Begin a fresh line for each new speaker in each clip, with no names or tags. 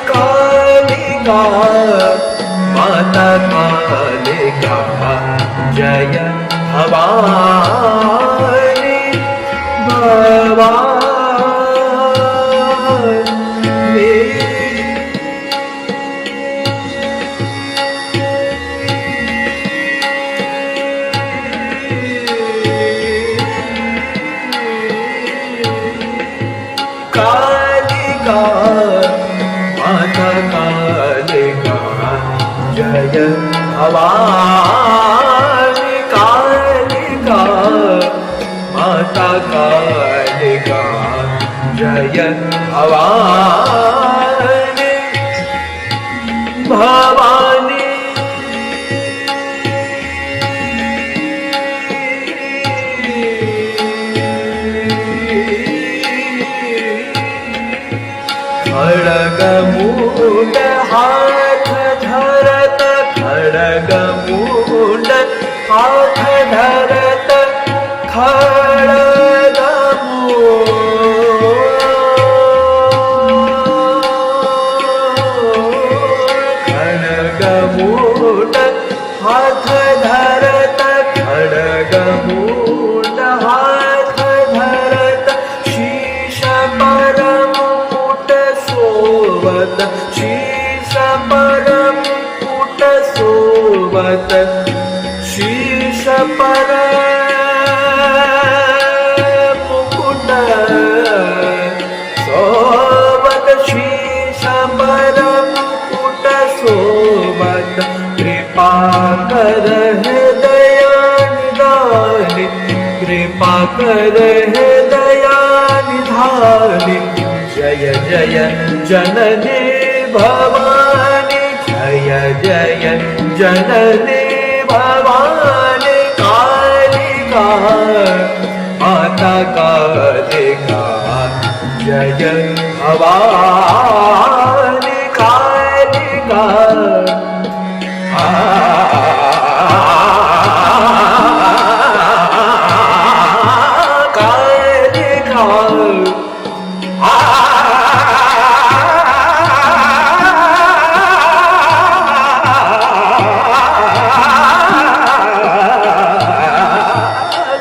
कालिका माता कालिका जय भवानी भवानी। कालिका माता कालिका जय भवानी। कालिका माता कालिका जय भवानी भवानी। खड्गमूड हाथ धरत खड्गमूड हाथ धरत खड्गमूड हाथ धरत खड्गमूड हाथ धरत शीश परम सोवत शीश परम मुकुट सोवत शीश परम मुकुट सोवत शीश परम मुकुट सोवत। कृपा कर हे दयानिधानी कृपा कर हे दयानिधानी। जय जय जननी भवानी जय जय जननी भवानी। कालिका माता कालिका जय भवानी। कालिका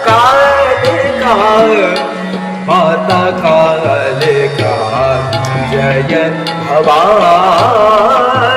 कालिका माता कालिका जय भवानी।